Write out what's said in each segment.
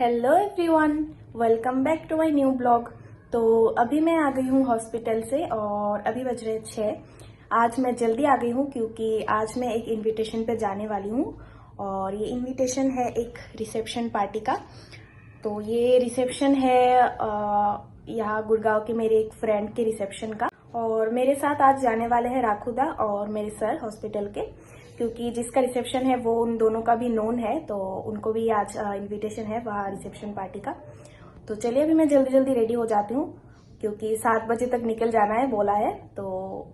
Hello everyone, welcome back to my new blog. तो अभी मैं आ गई हूँ हॉस्पिटल से और अभी बज रहे 6। आज मैं जल्दी आ गई हूँ क्योंकि आज मैं एक इनविटेशन पे जाने वाली हूँ और ये इनविटेशन है एक रिसेप्शन पार्टी का। तो ये रिसेप्शन है यहाँ गुड़गांव के मेरे एक फ्रेंड के रिसेप्शन का। और मेरे साथ आज जाने वाले हैं राखुदा और मेरे सर हॉस्पिटल के, क्योंकि जिसका रिसेप्शन है वो उन दोनों का भी नोन है, तो उनको भी आज इनविटेशन है वहाँ रिसेप्शन पार्टी का। तो चलिए अभी मैं जल्दी जल्दी रेडी हो जाती हूँ क्योंकि 7 बजे तक निकल जाना है बोला है, तो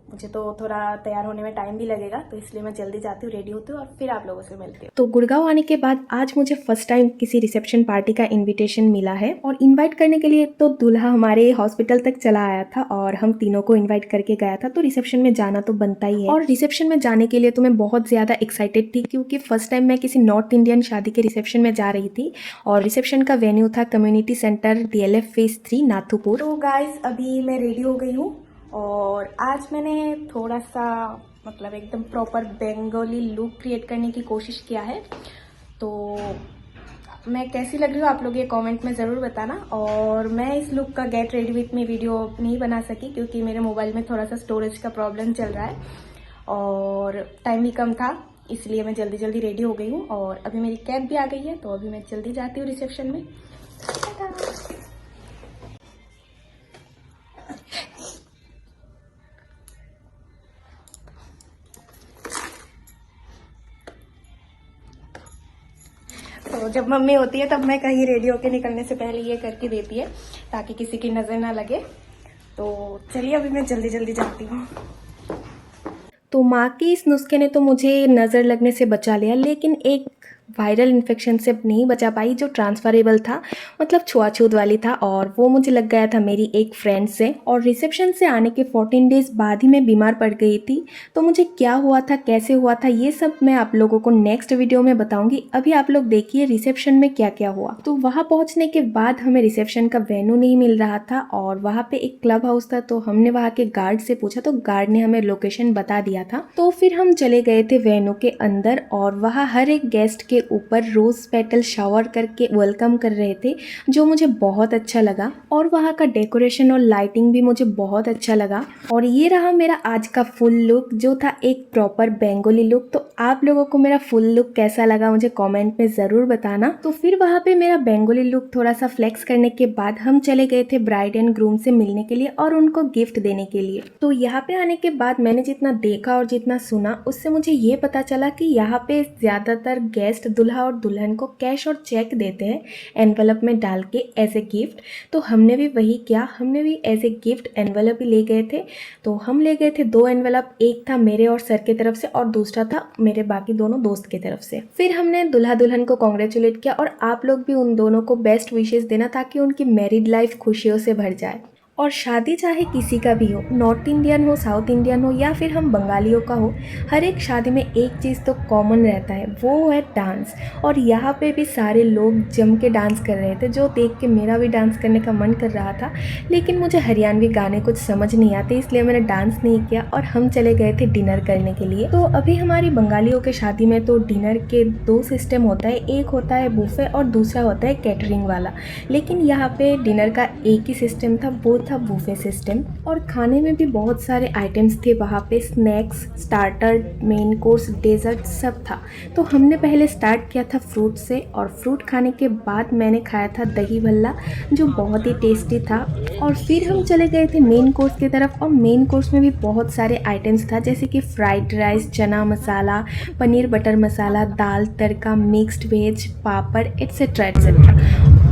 मुझे तो थोड़ा तैयार होने में टाइम भी लगेगा, तो इसलिए मैं जल्दी जाती हूँ, रेडी होती हूँ और फिर आप लोगों से मिलती हूँ। तो गुड़गांव आने के बाद आज मुझे फर्स्ट टाइम किसी रिसेप्शन पार्टी का इन्विटेशन मिला है और इन्वाइट करने के लिए तो दूल्हा हमारे हॉस्पिटल तक चला आया था और हम तीनों को इन्वाइट करके गया था, तो रिसेप्शन में जाना तो बनता ही है। और रिसेप्शन में जाने के लिए तो मैं बहुत ज्यादा एक्साइटेड थी क्योंकि फर्स्ट टाइम मैं किसी नॉर्थ इंडियन शादी के रिसेप्शन में जा रही थी और रिसेप्शन का वेन्यू था community centre DLF phase 3 Nathupur. तो गाइस अभी मैं रेडी हो गई हूँ और आज मैंने थोड़ा सा मतलब एकदम प्रॉपर बंगाली लुक क्रिएट करने की कोशिश किया है। तो मैं कैसी लग रही हूँ आप लोग ये कमेंट में ज़रूर बताना। और मैं इस लुक का get ready with me video नहीं बना सकी क्योंकि मेरे मोबाइल में थोड़ा सा स्टोरेज का प्रॉब्लम चल रहा है और टाइम भी कम था, इसलिए मैं जल्दी जल्दी रेडी हो गई हूँ। और अभी मेरी कैब भी आ गई है, तो अभी मैं जल्दी जाती हूँ रिसेप्शन में। तो जब मम्मी होती है तब मैं कहीं रेडी होके निकलने से पहले ये करके देती है ताकि किसी की नज़र ना लगे। तो चलिए अभी मैं जल्दी जल्दी जाती हूँ। तो माँ के इस नुस्खे ने तो मुझे नज़र लगने से बचा लिया, लेकिन एक वायरल इन्फेक्शन से नहीं बचा पाई जो ट्रांसफरेबल था, मतलब छुआछूत वाली था, और वो मुझे लग गया था मेरी एक फ्रेंड से। और रिसेप्शन से आने के 14 डेज बाद ही मैं बीमार पड़ गई थी। तो मुझे क्या हुआ था, कैसे हुआ था, ये सब मैं आप लोगों को नेक्स्ट वीडियो में बताऊंगी। अभी आप लोग देखिए रिसेप्शन में क्या क्या हुआ। तो वहाँ पहुँचने के बाद हमें रिसेप्शन का वेन्यू नहीं मिल रहा था और वहाँ पे एक क्लब हाउस था, तो हमने वहाँ के गार्ड से पूछा तो गार्ड ने हमें लोकेशन बता दिया था। तो फिर हम चले गए थे वेन्यू के अंदर और वहाँ हर एक गेस्ट के ऊपर रोज पेटल शावर करके वेलकम कर रहे थे, जो मुझे बहुत अच्छा लगा। और वहाँ का डेकोरेशन और लाइटिंग भी मुझे बहुत अच्छा लगा। और ये रहा मेरा आज का फुल लुक, जो था एक प्रॉपर बंगाली लुक। तो आप लोगों को मेरा फुल लुक कैसा लगा मुझे कमेंट में ज़रूर बताना। तो फिर वहाँ पे मेरा बंगाली लुक थोड़ा सा फ्लेक्स करने के बाद हम चले गए थे ब्राइड एंड ग्रूम से मिलने के लिए और उनको गिफ्ट देने के लिए। तो यहाँ पे आने के बाद मैंने जितना देखा और जितना सुना उससे मुझे ये पता चला कि यहाँ पे ज़्यादातर गेस्ट दूल्हा और दुल्हन को कैश और चेक देते हैं एनवेलप में डाल के एज ए गिफ्ट। तो हमने भी वही किया, हमने भी एज ए गिफ्ट एनवेलप ही ले गए थे। तो हम ले गए थे 2 एनवेलप, एक था मेरे और सर की तरफ से और दूसरा था मेरे बाकी दोनों दोस्त की तरफ से। फिर हमने दूल्हा दुल्हन को कॉन्ग्रेचुलेट किया और आप लोग भी उन दोनों को बेस्ट विशेस देना ताकि उनकी मैरिड लाइफ खुशियों से भर जाए। और शादी चाहे किसी का भी हो, नॉर्थ इंडियन हो, साउथ इंडियन हो या फिर हम बंगालियों का हो, हर एक शादी में एक चीज़ तो कॉमन रहता है, वो है डांस। और यहाँ पे भी सारे लोग जम के डांस कर रहे थे, जो देख के मेरा भी डांस करने का मन कर रहा था, लेकिन मुझे हरियाणवी गाने कुछ समझ नहीं आते, इसलिए मैंने डांस नहीं किया और हम चले गए थे डिनर करने के लिए। तो अभी हमारी बंगालियों के शादी में तो डिनर के 2 सिस्टम होता है, एक होता है बुफे और दूसरा होता है कैटरिंग वाला। लेकिन यहाँ पे डिनर का एक ही सिस्टम था, वो था बुफे सिस्टम। और खाने में भी बहुत सारे आइटम्स थे वहाँ पे, snacks, starter, main course, dessert सब था। तो हमने पहले स्टार्ट किया था फ्रूट से और फ्रूट खाने के बाद मैंने खाया था दही भल्ला, जो बहुत ही टेस्टी था। और फिर हम चले गए थे मेन कोर्स की तरफ और मेन कोर्स में भी बहुत सारे आइटम्स था, जैसे कि फ्राइड राइस, चना मसाला, पनीर बटर मसाला, दाल तड़का, मिक्स्ड वेज, पापड़ एट्सेट्रा एट्सेट्रा।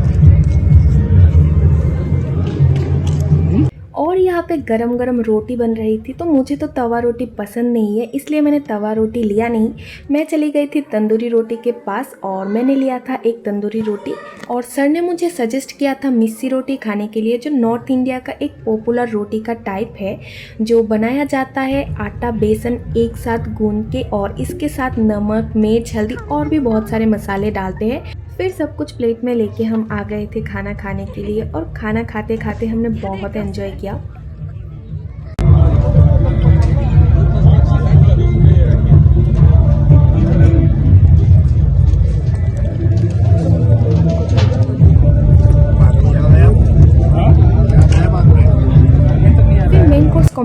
और यहाँ पे गरम गरम रोटी बन रही थी। तो मुझे तो तवा रोटी पसंद नहीं है, इसलिए मैंने तवा रोटी लिया नहीं। मैं चली गई थी तंदूरी रोटी के पास और मैंने लिया था एक तंदूरी रोटी। और सर ने मुझे सजेस्ट किया था मिस्सी रोटी खाने के लिए, जो नॉर्थ इंडिया का एक पॉपुलर रोटी का टाइप है, जो बनाया जाता है आटा बेसन एक साथ गूंद के और इसके साथ नमक, मिर्च, हल्दी और भी बहुत सारे मसाले डालते हैं। फिर सब कुछ प्लेट में लेके हम आ गए थे खाना खाने के लिए और खाना खाते खाते हमने बहुत एंजॉय किया।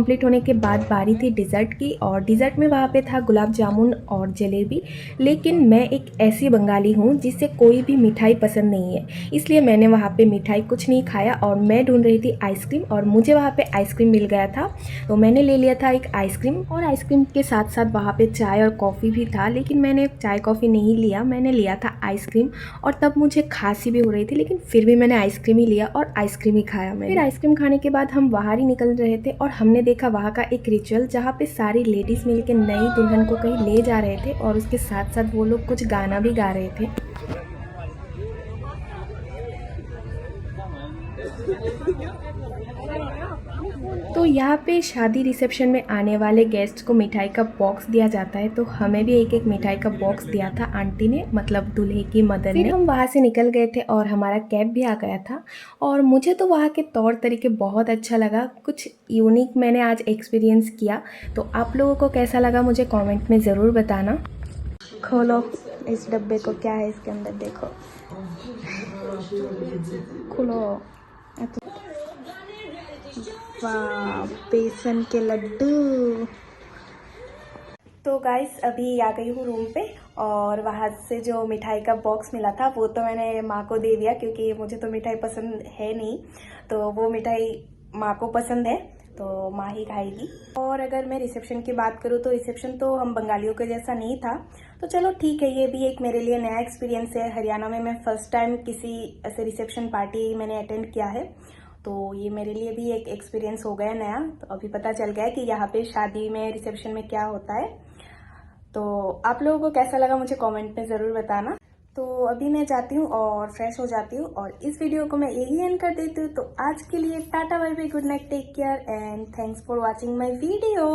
कंप्लीट होने के बाद बारी थी डिज़र्ट की, और डिज़र्ट में वहाँ पे था गुलाब जामुन और जलेबी। लेकिन मैं एक ऐसी बंगाली हूँ जिसे कोई भी मिठाई पसंद नहीं है, इसलिए मैंने वहाँ पे मिठाई कुछ नहीं खाया और मैं ढूंढ रही थी आइसक्रीम, और मुझे वहाँ पे आइसक्रीम मिल गया था। तो मैंने ले लिया था एक आइसक्रीम, और आइसक्रीम के साथ साथ वहाँ पे चाय और कॉफ़ी भी था, लेकिन मैंने चाय कॉफ़ी नहीं लिया, मैंने लिया था आइसक्रीम। और तब मुझे खांसी भी हो रही थी, लेकिन फिर भी मैंने आइसक्रीम ही लिया और आइसक्रीम ही खाया। फिर आइसक्रीम खाने के बाद हम बाहर ही निकल रहे थे, और हमने देखा वहाँ का एक रिचुअल जहाँ पे सारी लेडीज़ मिलकर नई दुल्हन को कहीं ले जा रहे थे, और उसके साथ साथ वो लोग कुछ गाना भी गा रहे थे। तो यहाँ पे शादी रिसेप्शन में आने वाले गेस्ट को मिठाई का बॉक्स दिया जाता है, तो हमें भी एक एक मिठाई का बॉक्स दिया था आंटी ने, मतलब दूल्हे की मदर ने। फिर हम वहाँ से निकल गए थे और हमारा कैब भी आ गया था, और मुझे तो वहाँ के तौर तरीके बहुत अच्छा लगा, कुछ यूनिक मैंने आज एक्सपीरियंस किया। तो आप लोगों को कैसा लगा मुझे कॉमेंट में ज़रूर बताना। खोलो इस डब्बे को, क्या है इसके अंदर, देखो, खोलो। वाह, बेसन के लड्डू। तो गाइस अभी आ गई हूँ रूम पे, और वहाँ से जो मिठाई का बॉक्स मिला था वो तो मैंने माँ को दे दिया, क्योंकि मुझे तो मिठाई पसंद है नहीं, तो वो मिठाई माँ को पसंद है, तो माँ ही खाएगी। और अगर मैं रिसेप्शन की बात करूँ तो रिसेप्शन तो हम बंगालियों के जैसा नहीं था, तो चलो ठीक है, ये भी एक मेरे लिए नया एक्सपीरियंस है। हरियाणा में मैं फर्स्ट टाइम किसी ऐसे रिसेप्शन पार्टी मैंने अटेंड किया है, तो ये मेरे लिए भी एक एक्सपीरियंस हो गया नया। तो अभी पता चल गया कि यहाँ पे शादी में रिसेप्शन में क्या होता है। तो आप लोगों को कैसा लगा मुझे कमेंट में ज़रूर बताना। तो अभी मैं जाती हूँ और फ्रेश हो जाती हूँ, और इस वीडियो को मैं यही एंड कर देती हूँ। तो आज के लिए tata bye bye, good night, take care and thanks for watching my video.